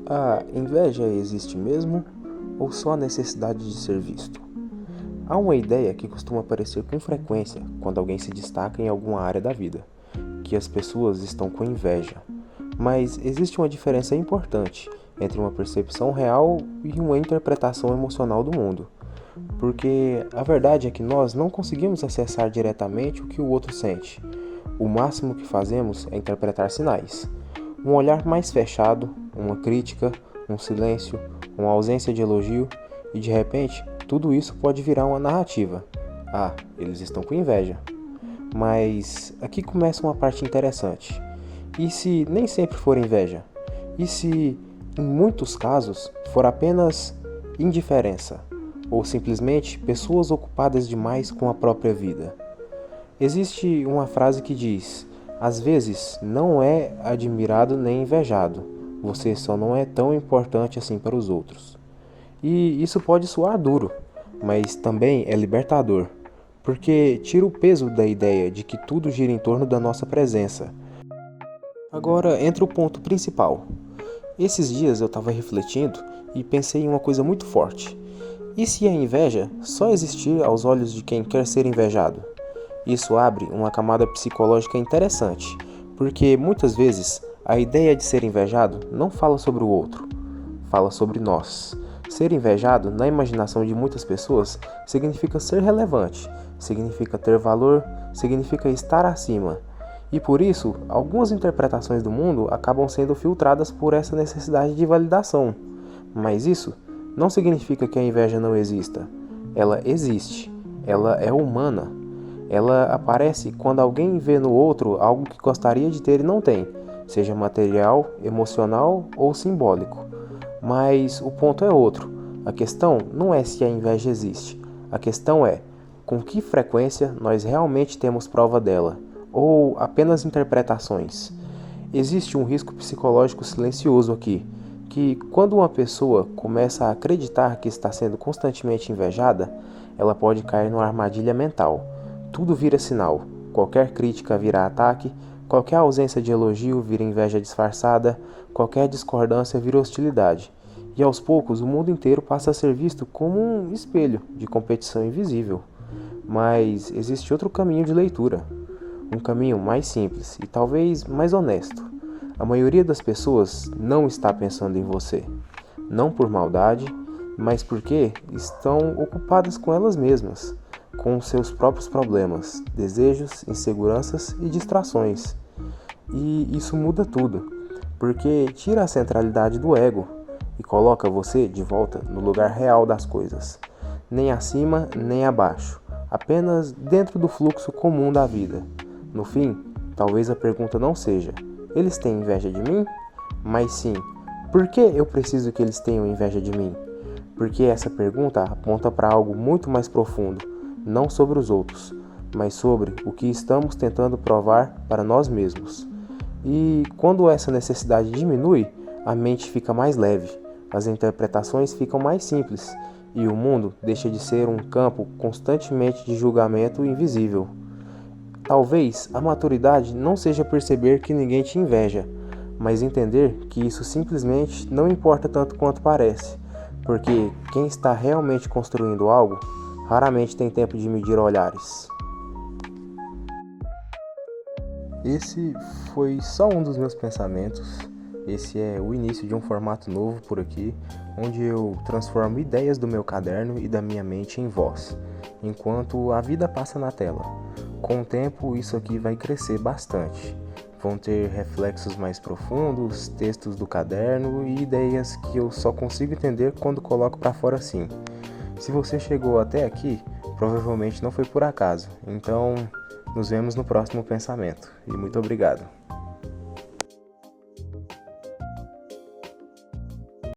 A inveja existe mesmo ou só a necessidade de ser visto? Há uma ideia que costuma aparecer com frequência quando alguém se destaca em alguma área da vida, que as pessoas estão com inveja. Mas existe uma diferença importante entre uma percepção real e uma interpretação emocional do mundo, porque a verdade é que nós não conseguimos acessar diretamente o que o outro sente. O máximo que fazemos é interpretar sinais. Um olhar mais fechado, uma crítica, um silêncio, uma ausência de elogio, e de repente tudo isso pode virar uma narrativa. Ah, eles estão com inveja. Mas aqui começa uma parte interessante. E se nem sempre for inveja? E se, em muitos casos, for apenas indiferença? Ou simplesmente pessoas ocupadas demais com a própria vida? Existe uma frase que diz: às vezes não é admirado nem invejado, você só não é tão importante assim para os outros. E isso pode soar duro, mas também é libertador, porque tira o peso da ideia de que tudo gira em torno da nossa presença. Agora entra o ponto principal. Esses dias eu estava refletindo e pensei em uma coisa muito forte. E se a inveja só existir aos olhos de quem quer ser invejado? Isso abre uma camada psicológica interessante, porque muitas vezes a ideia de ser invejado não fala sobre o outro, fala sobre nós. Ser invejado, na imaginação de muitas pessoas, significa ser relevante, significa ter valor, significa estar acima. E por isso, algumas interpretações do mundo acabam sendo filtradas por essa necessidade de validação. Mas isso não significa que a inveja não exista. Ela existe, ela é humana. Ela aparece quando alguém vê no outro algo que gostaria de ter e não tem, seja material, emocional ou simbólico. Mas o ponto é outro. A questão não é se a inveja existe. A questão é com que frequência nós realmente temos prova dela, ou apenas interpretações. Existe um risco psicológico silencioso aqui, que quando uma pessoa começa a acreditar que está sendo constantemente invejada, ela pode cair numa armadilha mental. Tudo vira sinal, qualquer crítica vira ataque, qualquer ausência de elogio vira inveja disfarçada, qualquer discordância vira hostilidade. E aos poucos o mundo inteiro passa a ser visto como um espelho de competição invisível. Mas existe outro caminho de leitura, um caminho mais simples e talvez mais honesto. A maioria das pessoas não está pensando em você, não por maldade, mas porque estão ocupadas com elas mesmas, com seus próprios problemas, desejos, inseguranças e distrações. E isso muda tudo, porque tira a centralidade do ego e coloca você de volta no lugar real das coisas, nem acima nem abaixo, apenas dentro do fluxo comum da vida. No fim, talvez a pergunta não seja: eles têm inveja de mim? Mas sim, por que eu preciso que eles tenham inveja de mim? Porque essa pergunta aponta para algo muito mais profundo, não sobre os outros, mas sobre o que estamos tentando provar para nós mesmos. E quando essa necessidade diminui, a mente fica mais leve, as interpretações ficam mais simples e o mundo deixa de ser um campo constantemente de julgamento invisível. Talvez a maturidade não seja perceber que ninguém te inveja, mas entender que isso simplesmente não importa tanto quanto parece, porque quem está realmente construindo algo raramente tem tempo de medir olhares. Esse foi só um dos meus pensamentos. Esse é o início de um formato novo por aqui, onde eu transformo ideias do meu caderno e da minha mente em voz, enquanto a vida passa na tela. Com o tempo, isso aqui vai crescer bastante. Vão ter reflexos mais profundos, textos do caderno e ideias que eu só consigo entender quando coloco para fora assim. Se você chegou até aqui, provavelmente não foi por acaso. Então, nos vemos no próximo pensamento. E muito obrigado.